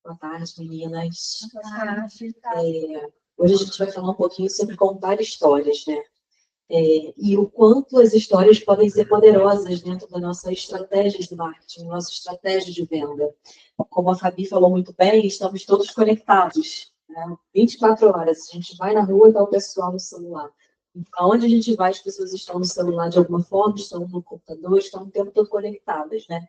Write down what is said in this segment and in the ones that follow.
Boa tarde, meninas. Boa tarde. Hoje a gente vai falar um pouquinho sobre contar histórias, né? E o quanto as histórias podem ser poderosas dentro da nossa estratégia de marketing, nossa estratégia de venda. Como a Fabi falou muito bem, estamos todos conectados, né? 24 horas. A gente vai na rua e está o pessoal no celular. Aonde a gente vai, as pessoas estão no celular de alguma forma, estão no computador, estão o tempo todo conectadas, né?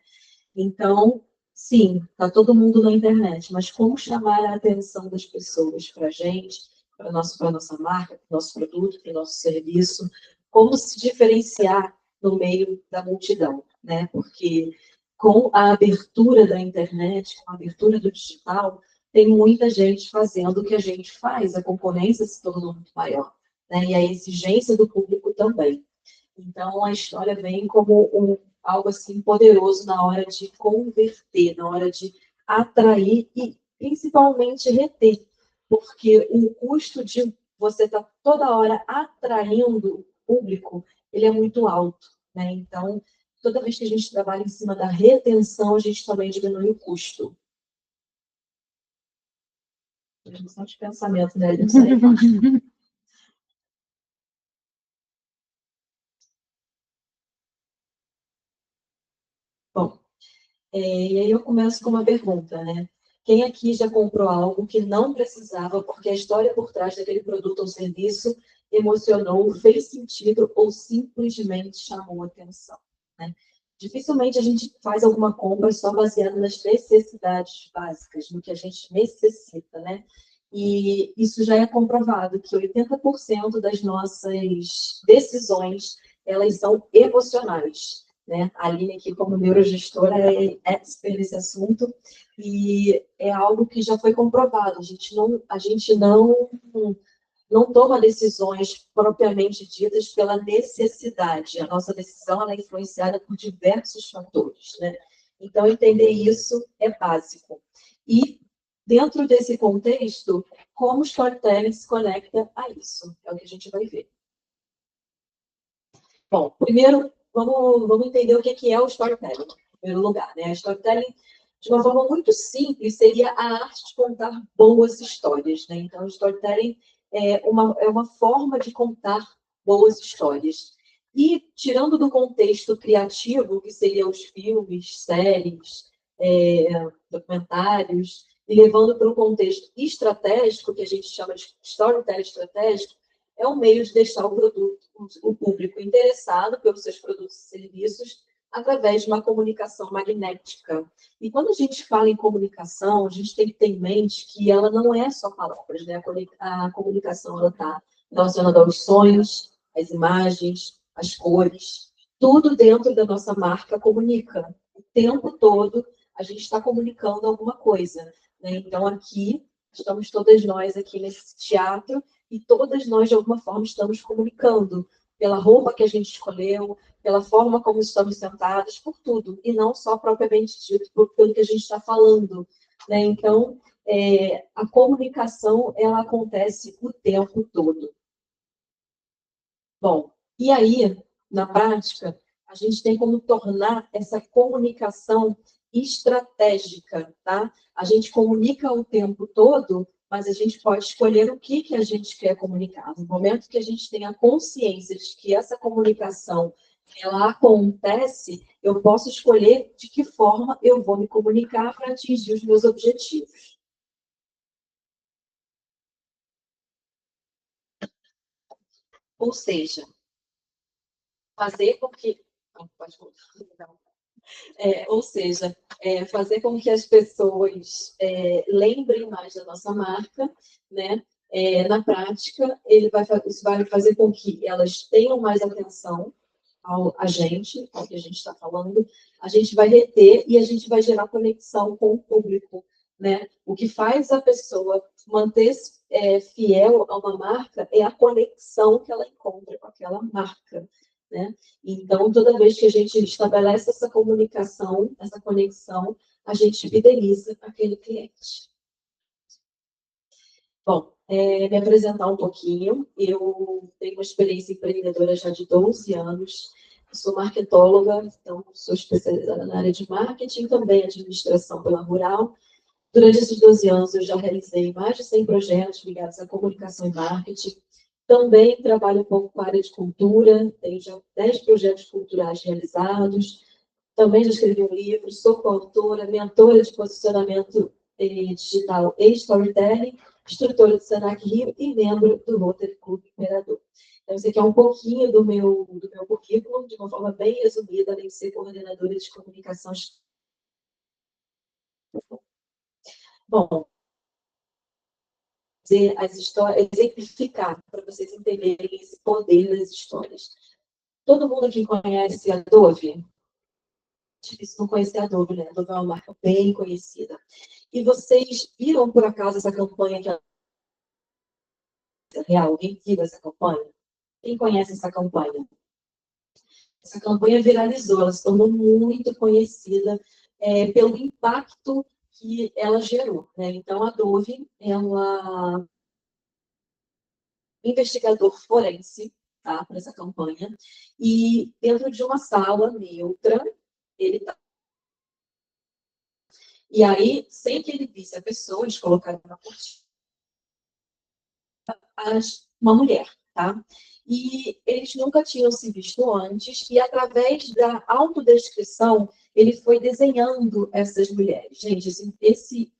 Então, sim, está todo mundo na internet, mas como chamar a atenção das pessoas para a gente, para a nossa marca, para o nosso produto, para o nosso serviço, como se diferenciar no meio da multidão, né? Porque com a abertura da internet, com a abertura do digital, tem muita gente fazendo o que a gente faz, a concorrência se tornou muito maior, né? E a exigência do público também. Então, a história vem como algo assim poderoso na hora de converter, na hora de atrair e principalmente reter, porque o custo de você estar toda hora atraindo o público, ele é muito alto, né? Então, toda vez que a gente trabalha em cima da retenção, a gente também diminui o custo. Transmissão de pensamento, né? Bom, e aí eu começo com uma pergunta, né? Quem aqui já comprou algo que não precisava porque a história por trás daquele produto ou serviço emocionou, fez sentido ou simplesmente chamou atenção, né? Dificilmente a gente faz alguma compra só baseada nas necessidades básicas, no que a gente necessita, né? E isso já é comprovado, que 80% das nossas decisões, elas são emocionais, né? A Aline aqui, como neurogestora, é expert nesse assunto e é algo que já foi comprovado. A gente não toma decisões propriamente ditas pela necessidade. A nossa decisão é influenciada por diversos fatores, né? Então, entender isso é básico. E, dentro desse contexto, como o storytelling se conecta a isso? É o que a gente vai ver. Bom, primeiro, vamos entender o que é o storytelling, em primeiro lugar, né? O storytelling, de uma forma muito simples, seria a arte de contar boas histórias, né? Então, o storytelling é uma forma de contar boas histórias. E, tirando do contexto criativo, que seriam os filmes, séries, documentários, e levando para um contexto estratégico, que a gente chama de storytelling estratégico, é um meio de deixar o público interessado pelos seus produtos e serviços através de uma comunicação magnética. E quando a gente fala em comunicação, a gente tem que ter em mente que ela não é só palavras, né? A comunicação está relacionada aos sons, às imagens, às cores, tudo dentro da nossa marca comunica. O tempo todo a gente está comunicando alguma coisa, né? Então, aqui, estamos todas nós aqui nesse teatro e todas nós, de alguma forma, estamos comunicando pela roupa que a gente escolheu, pela forma como estamos sentados, por tudo, e não só propriamente dito pelo que a gente está falando, né? Então, a comunicação, ela acontece o tempo todo. Bom, e aí, na prática, a gente tem como tornar essa comunicação estratégica, tá? A gente comunica o tempo todo, mas a gente pode escolher o que a gente quer comunicar. No momento que a gente tem a consciência de que essa comunicação ela acontece, eu posso escolher de que forma eu vou me comunicar para atingir os meus objetivos. Ou seja, fazer com que... Pode voltar. Ou seja, fazer com que as pessoas lembrem mais da nossa marca, né? Na prática, isso vai fazer com que elas tenham mais atenção a gente, ao que a gente está falando, a gente vai reter e a gente vai gerar conexão com o público, né? O que faz a pessoa manter-se fiel a uma marca é a conexão que ela encontra com aquela marca, né? Então, toda vez que a gente estabelece essa comunicação, essa conexão, a gente fideliza aquele cliente. Bom, me apresentar um pouquinho. Eu tenho uma experiência empreendedora já de 12 anos. Sou marketóloga, então sou especializada na área de marketing, também administração pela Rural. Durante esses 12 anos, eu já realizei mais de 100 projetos ligados à comunicação e marketing. Também trabalho um pouco com a área de cultura, tenho já 10 projetos culturais realizados. Também já escrevi um livro, sou coautora, mentora de posicionamento digital e storytelling, instrutora do Senac Rio e membro do Rotary Club Imperador. Então, esse aqui é um pouquinho do meu currículo, de uma forma bem resumida, além de ser coordenadora de comunicação. Bom, dizer as histórias, exemplificar para vocês entenderem esse poder das histórias. Todo mundo aqui conhece a Dove? Difícil não conhecer a Dove, né? A Dove é uma marca bem conhecida. E vocês viram, por acaso, essa campanha que é real? Alguém viu essa campanha? Quem conhece essa campanha? Essa campanha viralizou, ela se tornou muito conhecida pelo impacto que ela gerou, né? Então, a Dove, ela investigador forense, tá, para essa campanha, e dentro de uma sala neutra, ele tá. E aí, sem que ele visse a pessoa, eles colocaram na cortina uma mulher, tá? E eles nunca tinham se visto antes, e através da autodescrição, ele foi desenhando essas mulheres. Gente, esse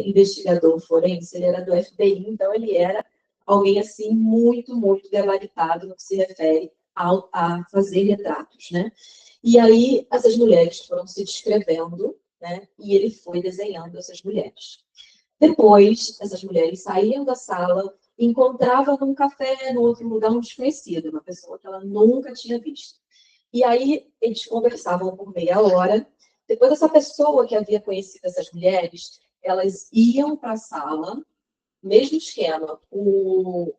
investigador forense, ele era do FBI, então ele era alguém, assim, muito, muito gabaritado no que se refere a fazer retratos, né? E aí, essas mulheres foram se descrevendo, né? E ele foi desenhando essas mulheres. Depois, essas mulheres saíam da sala, encontravam num café, num outro lugar, um desconhecido, uma pessoa que ela nunca tinha visto. E aí, eles conversavam por meia hora. Depois, essa pessoa que havia conhecido essas mulheres, elas iam para a sala, mesmo esquema, o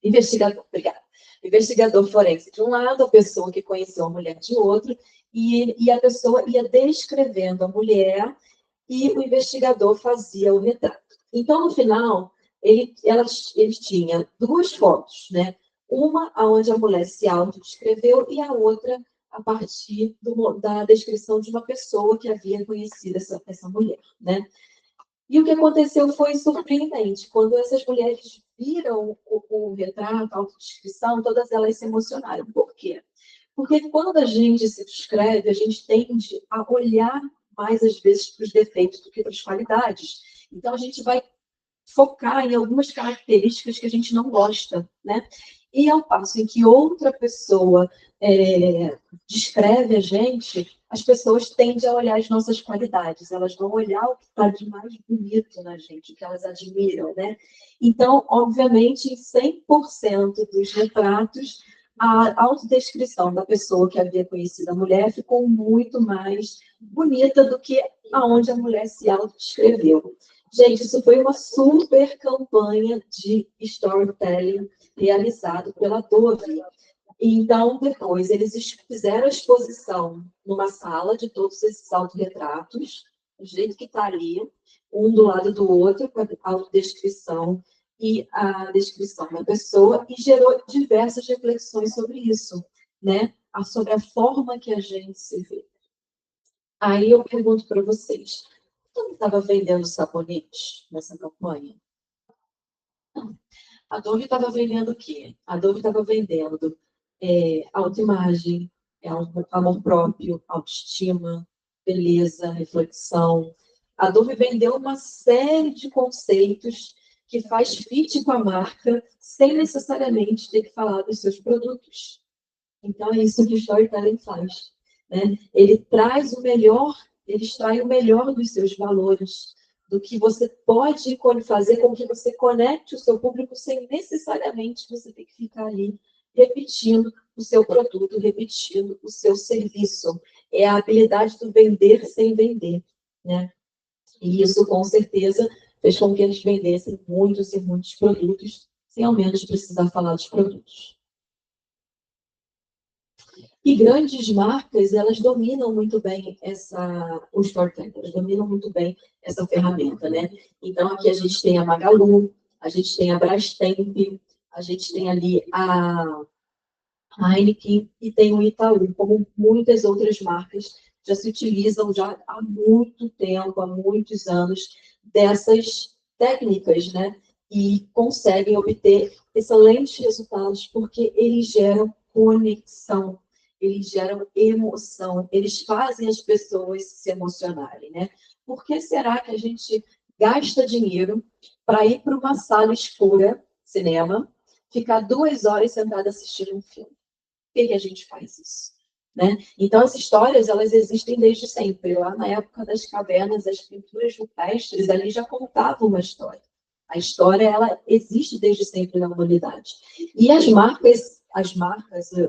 investigador, obrigada. Investigador forense de um lado, a pessoa que conheceu a mulher de outro, e a pessoa ia descrevendo a mulher e o investigador fazia o retrato. Então, no final, ele tinha duas fotos, né? Uma onde a mulher se autodescreveu e a outra a partir da descrição de uma pessoa que havia conhecido essa mulher, né? E o que aconteceu foi surpreendente. Quando essas mulheres viram o retrato, a autodescrição, todas elas se emocionaram. Por quê? Porque quando a gente se descreve, a gente tende a olhar mais, às vezes, para os defeitos do que para as qualidades. Então, a gente vai focar em algumas características que a gente não gosta, né? E ao passo em que outra pessoa descreve a gente, as pessoas tendem a olhar as nossas qualidades, elas vão olhar o que está de mais bonito na gente, o que elas admiram, né? Então, obviamente, em 100% dos retratos, a autodescrição da pessoa que havia conhecido a mulher ficou muito mais bonita do que aonde a mulher se autodescreveu. Gente, isso foi uma super campanha de storytelling realizado pela Dove. Então, depois, eles fizeram a exposição numa sala de todos esses autorretratos, do jeito que está ali, um do lado do outro, com a autodescrição e a descrição da pessoa, e gerou diversas reflexões sobre isso, né? Sobre a forma que a gente se vê. Aí eu pergunto para vocês, quem estava vendendo sabonete nessa campanha? A Dove estava vendendo o quê? A Dove estava vendendo autoimagem, amor próprio, autoestima, beleza, reflexão. A Dove vendeu uma série de conceitos que faz fit com a marca, sem necessariamente ter que falar dos seus produtos. Então, é isso que o storytelling faz, né? Ele traz o melhor, ele extrai o melhor dos seus valores, do que você pode fazer com que você conecte o seu público sem necessariamente você ter que ficar ali repetindo o seu produto, repetindo o seu serviço. É a habilidade do vender sem vender, né? E isso, com certeza, fez com que eles vendessem muitos e muitos produtos, sem ao menos precisar falar dos produtos. E grandes marcas, elas dominam muito bem o storytelling, elas dominam muito bem essa ferramenta, né? Então, aqui a gente tem a Magalu, a gente tem a Brastemp, a gente tem ali a Heineken e tem o Itaú, como muitas outras marcas já se utilizam já há muito tempo, há muitos anos, dessas técnicas, né? E conseguem obter excelentes resultados porque eles geram conexão, eles geram emoção, eles fazem as pessoas se emocionarem, né? Por que será que a gente gasta dinheiro para ir para uma sala escura, cinema, ficar 2 horas sentada assistindo um filme? Por que a gente faz isso? Né? Então, as histórias, elas existem desde sempre. Lá na época das cavernas, as pinturas rupestres ali já contavam uma história. A história, ela existe desde sempre na humanidade. E as marcas,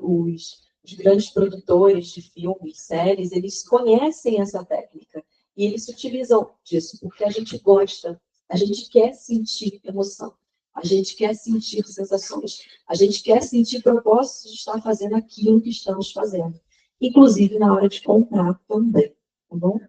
os grandes produtores de filmes, séries, eles conhecem essa técnica. E eles se utilizam disso, porque a gente gosta, a gente quer sentir emoção, a gente quer sentir sensações, a gente quer sentir propósito de estar fazendo aquilo que estamos fazendo. Inclusive na hora de comprar também, tá bom?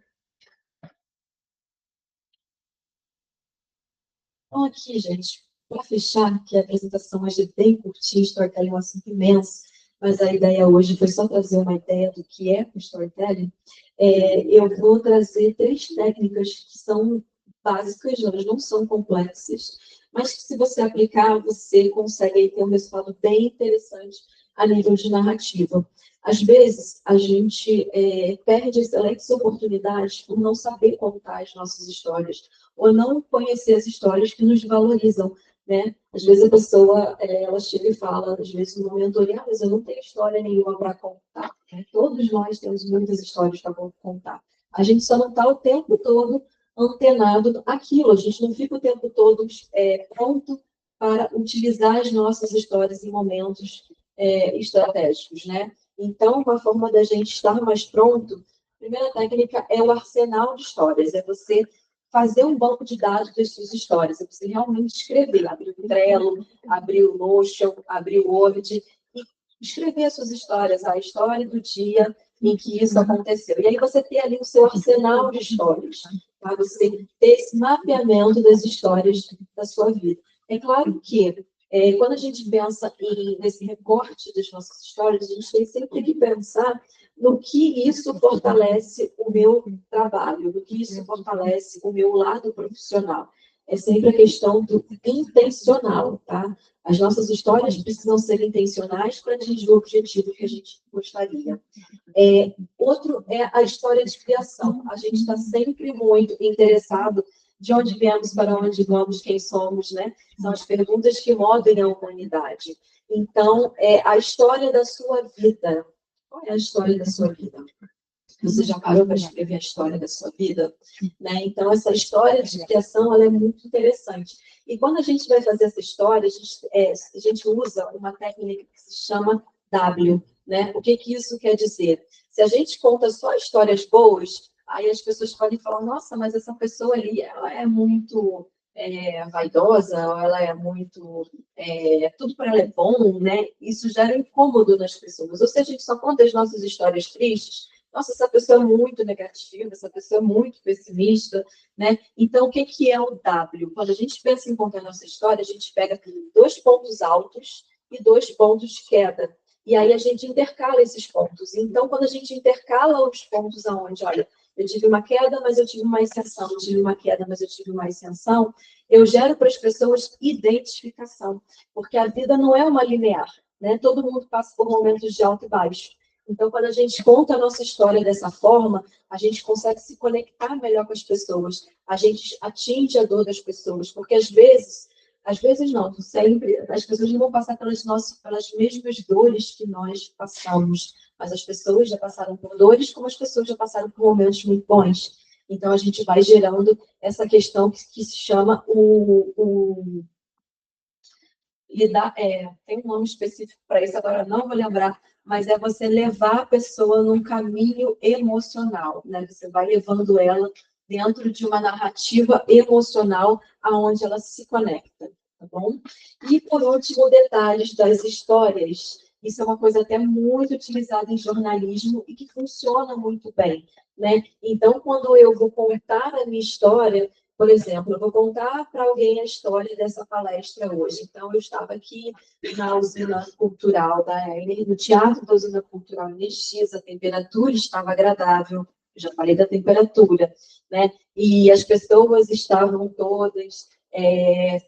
Então, aqui, gente, para fechar, que a apresentação hoje é bem curtinha, storytelling é um assunto imenso, mas a ideia hoje foi só trazer uma ideia do que é o storytelling. Eu vou trazer 3 técnicas que são básicas, elas não são complexas, mas que se você aplicar, você consegue aí ter um resultado bem interessante a nível de narrativa. Às vezes, a gente perde excelentes oportunidades por não saber contar as nossas histórias, ou não conhecer as histórias que nos valorizam, né? Às vezes a pessoa, ela chega e fala, às vezes no mentoria, mas eu não tenho história nenhuma para contar, né? Todos nós temos muitas histórias para contar. A gente só não está o tempo todo antenado aquilo, a gente não fica o tempo todo pronto para utilizar as nossas histórias em momentos estratégicos, né? Então, uma forma da gente estar mais pronto, a primeira técnica é o arsenal de histórias, é você fazer um banco de dados das suas histórias, é você realmente escrever, abrir o Trello, abrir o Notion, abrir o Word, e escrever as suas histórias, a história do dia em que isso aconteceu. E aí você ter ali o seu arsenal de histórias, para você ter esse mapeamento das histórias da sua vida. É claro que quando a gente pensa nesse recorte das nossas histórias, a gente tem sempre que pensar no que isso fortalece o meu trabalho, no que isso fortalece o meu lado profissional. É sempre a questão do intencional, tá? As nossas histórias precisam ser intencionais para atingir o objetivo que a gente gostaria. Outro é a história de criação. A gente está sempre muito interessado de onde viemos, para onde vamos, quem somos, né? São as perguntas que movem a humanidade. Então, a história da sua vida. Qual é a história da sua vida? Você já parou para escrever a história da sua vida? Né? Então, essa história de criação ela é muito interessante. E quando a gente vai fazer essa história, a gente usa uma técnica que se chama W. Né? O que isso quer dizer? Se a gente conta só histórias boas, aí as pessoas podem falar, nossa, mas essa pessoa ali, ela é muito vaidosa, ou ela é muito... tudo para ela é bom, né? Isso gera incômodo nas pessoas. Ou se a gente só conta as nossas histórias tristes, nossa, essa pessoa é muito negativa, essa pessoa é muito pessimista, né? Então, o que é o W? Quando a gente pensa em contar a nossa história, a gente pega 2 pontos altos e 2 pontos de queda. E aí a gente intercala esses pontos. Então, quando a gente intercala os pontos aonde, olha, eu tive uma queda, mas eu tive uma ascensão, eu tive uma queda, mas eu tive uma ascensão, eu gero para as pessoas identificação, porque a vida não é uma linear, né? Todo mundo passa por momentos de alto e baixo. Então, quando a gente conta a nossa história dessa forma, a gente consegue se conectar melhor com as pessoas, a gente atinge a dor das pessoas, porque às vezes não, sempre, as pessoas não vão passar pelas mesmas dores que nós passamos, mas as pessoas já passaram por dores, como as pessoas já passaram por momentos muito bons. Então, a gente vai gerando essa questão que se chama lidar, tem um nome específico para isso, agora não vou lembrar, mas é você levar a pessoa num caminho emocional, né? Você vai levando ela dentro de uma narrativa emocional aonde ela se conecta, tá bom? E, por último, detalhes das histórias. Isso é uma coisa até muito utilizada em jornalismo e que funciona muito bem, né? Então, quando eu vou contar a minha história, Por exemplo, eu vou contar para alguém a história dessa palestra hoje. Então, eu estava aqui na usina cultural da Heller, no Teatro da Usina Cultural em X, a temperatura estava agradável, eu já falei da temperatura, né? E as pessoas estavam todas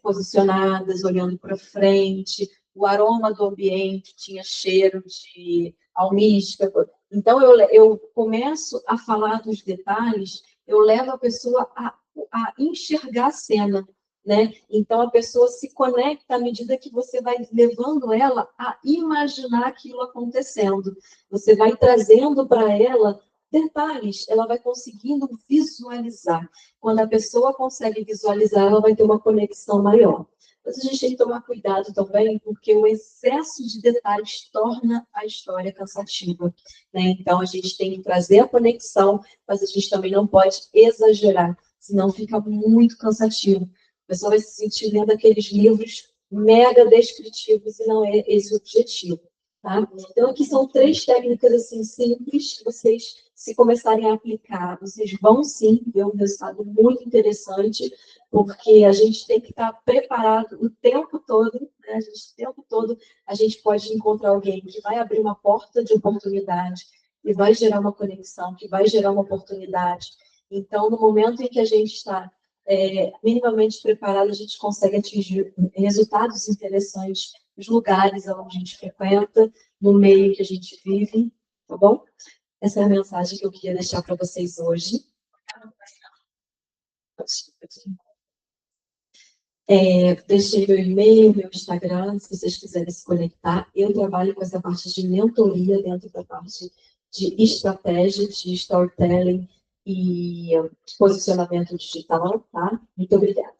posicionadas, olhando para frente, o aroma do ambiente tinha cheiro de almíscar. Então, eu começo a falar dos detalhes, eu levo a pessoa a enxergar a cena, né? Então, a pessoa se conecta à medida que você vai levando ela a imaginar aquilo acontecendo. Você vai trazendo para ela detalhes, ela vai conseguindo visualizar. Quando a pessoa consegue visualizar, ela vai ter uma conexão maior. Mas a gente tem que tomar cuidado também, porque o excesso de detalhes torna a história cansativa, né? Então, a gente tem que trazer a conexão, mas a gente também não pode exagerar, senão fica muito cansativo. A pessoa vai se sentir lendo aqueles livros mega descritivos e não é esse o objetivo. Tá? Então, aqui são 3 técnicas assim, simples, que vocês, se começarem a aplicar, vocês vão sim ver um resultado muito interessante, porque a gente tem que estar preparado o tempo todo, né? O tempo todo a gente pode encontrar alguém que vai abrir uma porta de oportunidade, que vai gerar uma conexão, que vai gerar uma oportunidade. Então, no momento em que a gente está minimamente preparado, a gente consegue atingir resultados interessantes nos lugares onde a gente frequenta, no meio que a gente vive, tá bom? Essa é a mensagem que eu queria deixar para vocês hoje. Deixei meu e-mail, meu Instagram, se vocês quiserem se conectar. Eu trabalho com essa parte de mentoria dentro da parte de estratégia, de storytelling e posicionamento digital, tá? Muito obrigada.